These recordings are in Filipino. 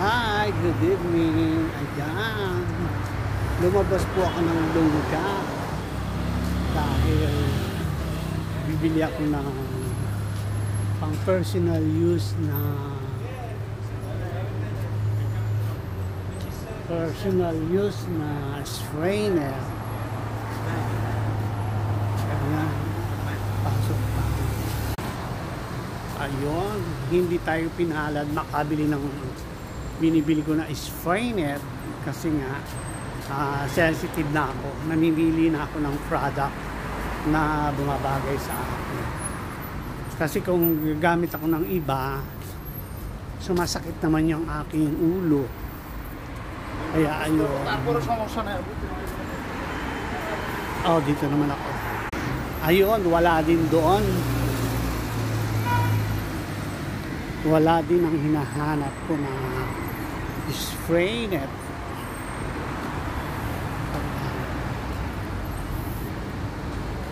Hi, good evening. Ayan. Lumabas po ako ng lungga dahil bibili ako ng pang personal use na strainer. Ayan. Pasok pa. Ayun. Hindi tayo pinalad makabili ng binibili ko na strainer kasi nga sensitive na ako. Namimili na ako ng product na bumabagay sa akin. Kasi kung gagamit ako ng iba, sumasakit naman yung aking ulo. Kaya ayun. Oh, dito naman ako. Ayun, wala din doon. Wala din ang hinahanap ko na spray net.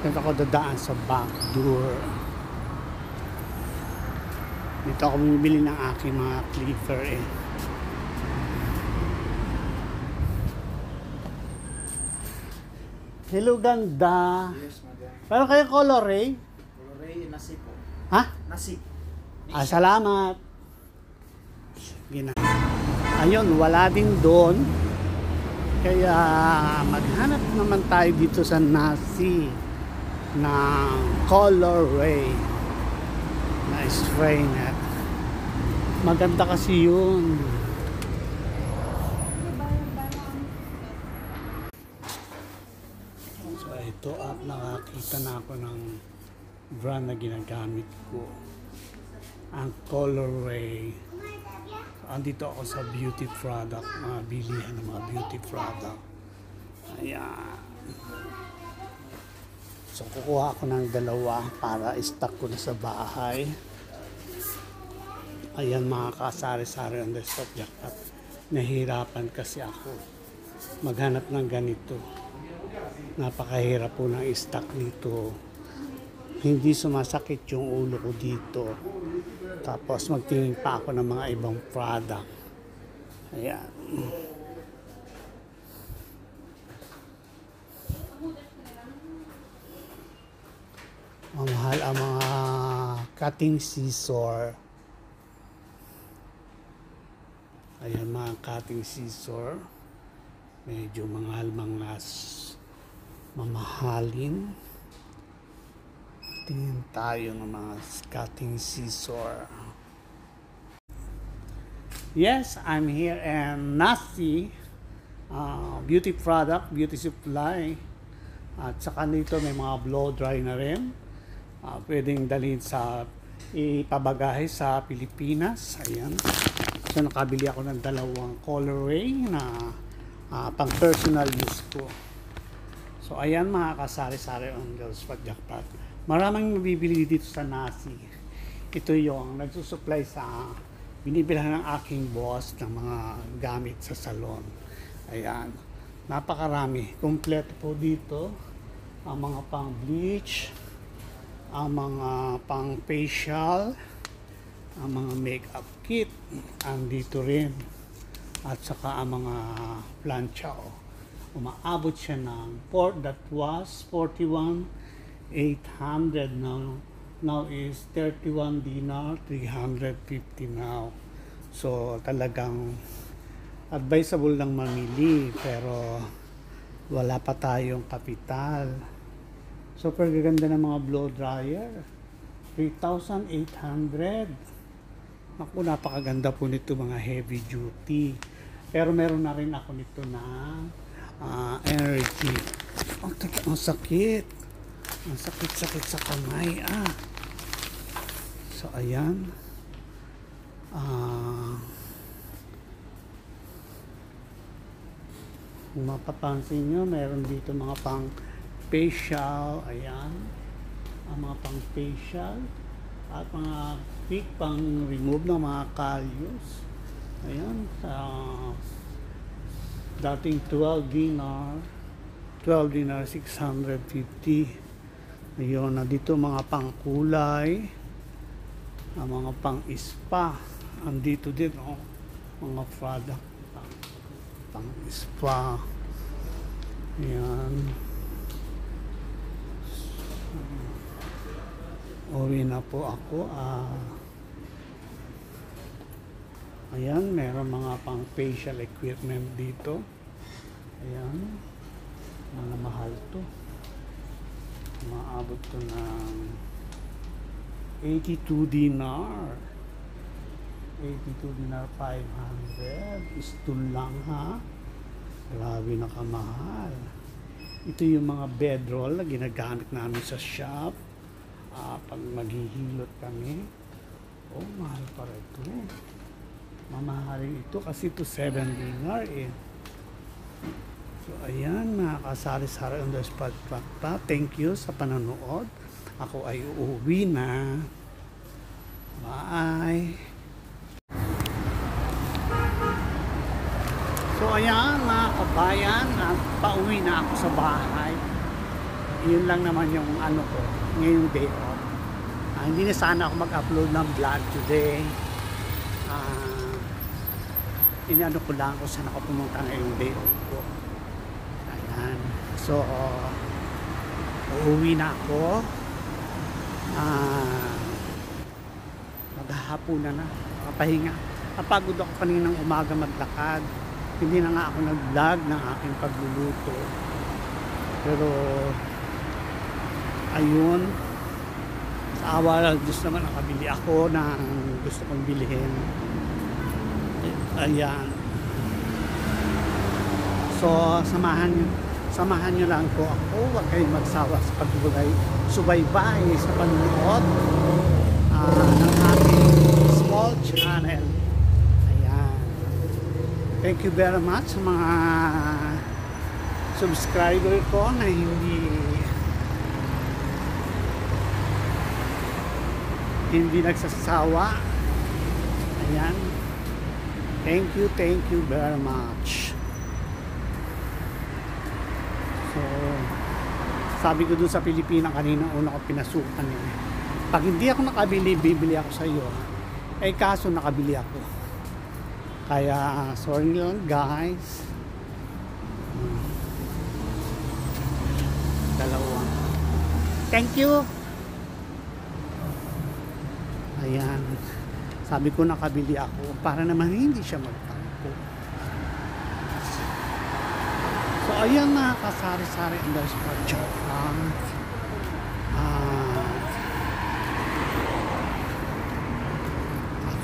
Dito ako dadaan sa back door. Dito ako bumibili ng aking mga clipper eh. Hello, ganda. Yes, madam. Pero kayo color eh? Color nasi po. Ha? Nasi. Salamat. Gina. Ayun, wala din doon. Kaya maghanap naman tayo dito sa Nasi ng colorway na spray net. Maganda kasi yun. So ito at nakakita na ako ng brand na ginagamit ko. Ang colorway. Andito ako sa beauty product, mga bilihan ng mga beauty product. Ayan. So kukuha ako ng dalawa para stock ko na sa bahay. Ayan, mga kasari-sari on the stop jacket. Nahirapan kasi ako maghanap ng ganito. Napakahirap po ng stock nito. Hindi sumasakit yung ulo ko dito. Tapos magtingin pa ako ng mga ibang product. Ayan. Mamahal ang mga cutting scissor. Ayan, mga cutting scissor. Medyo mamahalin. Tingin tayo ng mga cutting scissor. Yes, I'm here in Nasi beauty product, beauty supply. At saka dito may mga blow dry na rin. Pwedeng dalhin sa ipabagahe sa Pilipinas. Ayan. So nakabili ako ng dalawang colorway na pang personal use ko. So ayan, mga kasari-sari on girls pag-jackpot. Maraming mabibili dito sa Nasi. Ito yung nagsusupply sa binibilhan ng aking boss ng mga gamit sa salon. Ayan. Napakarami. Kompleto po dito. Ang mga pang bleach, ang mga pang facial, ang mga makeup kit. Andito rin. At saka ang mga plancha. Umaabot siya ng that was 41,800 now is 31 dinar, 350 now. So talagang advisable lang mamili pero wala pa tayong kapital. Super gaganda ng mga blow dryer, 3,800. Naku, napakaganda po nito, mga heavy duty. Pero meron na rin ako nito na energy. Ang sakit. Ang sakit sa kamay. So ayan. Kung mapapansin nyo, meron dito mga pang facial. Ayan. Ang mga pang facial. At mga quick pang remove ng mga caries. Ayan. Dating 12 dinar 650. Ayun, na dito mga pangkulay, ang mga pang-spa. Andito din, oh. mga product pang spa. Ayan. Uwi na po ako. Ayan, meron mga pang facial equipment dito. Ayan. Mga mahal to. Maabot to ng 82 dinar. 82 dinar, 500. Stool lang ha. Grabe na kamahal. Ito yung mga bedroll na ginagamit namin sa shop. Pag maghihilot kami. Oh, mahal para ito. Mamahalin ito kasi ito 7 dinar eh. So ayan, nakakasari-sari on the spot pa. Thank you sa panonood. Ako ay uuwi na. Bye! So ayan mga kabayan, pauwi na ako sa bahay. Yun lang naman yung ano ko, ngayong day off. Hindi na sana ako mag-upload ng vlog today. Inano ko lang kung saan ako pumunta ngayong day off ko. Ayan. So, uuwi na ako. Maghahapunan na. Kapahinga. Napagod ako kaninang umaga maglakad. Hindi na nga ako nag-vlog ng aking pagluluto. Pero, ayun. Sa awa ng Diyos naman, nakabili ako ng gusto kong bilhin. Ayan. So, samahan nyo lang po ako. Huwag kayong magsawa sa subaybay sa panunood ng aking small channel. Thank you very much sa mga subscriber ko na hindi nagsasawa. Ayan. Thank you very much. So, sabi ko dun sa Pilipinas kanina, una ko pinasukan yun. Pag hindi ako nakabili, bibili ako sa iyo. Eh kaso nakabili ako. Kaya, sorry lang guys. Dalawa. Thank you. Ayan. Sabi ko nakabili ako para naman hindi siya magtampo. So, ayan na. Kasari-sari underscore joke.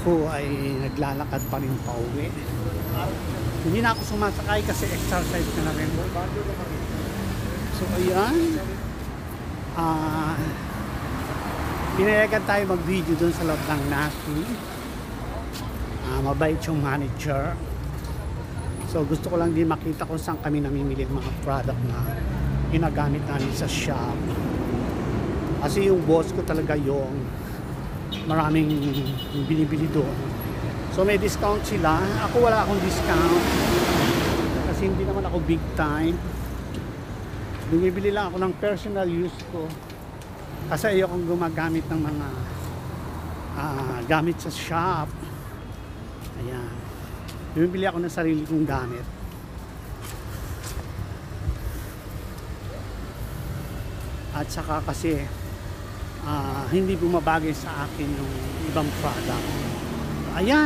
Ako ay naglalakad pa rin pauwi. Hindi na ako sumasakay kasi exercise na rin. So ayan, pinayagan tayo mag-video dun sa loob ng Nasi. Mabait yung manager. So gusto ko lang din makita kung saan kami namimili ng mga product na ginagamit namin sa shop. Kasi yung boss ko talaga yung maraming binibili doon. So may discount sila. Ako wala akong discount kasi hindi naman ako big time. Bumibili lang ako ng personal use ko kasi ayokong gumagamit ng mga gamit sa shop. Ayan. Bumibili ako ng sarili kong gamit. At saka kasi hindi bumabagay sa akin yung ibang product. Ayan.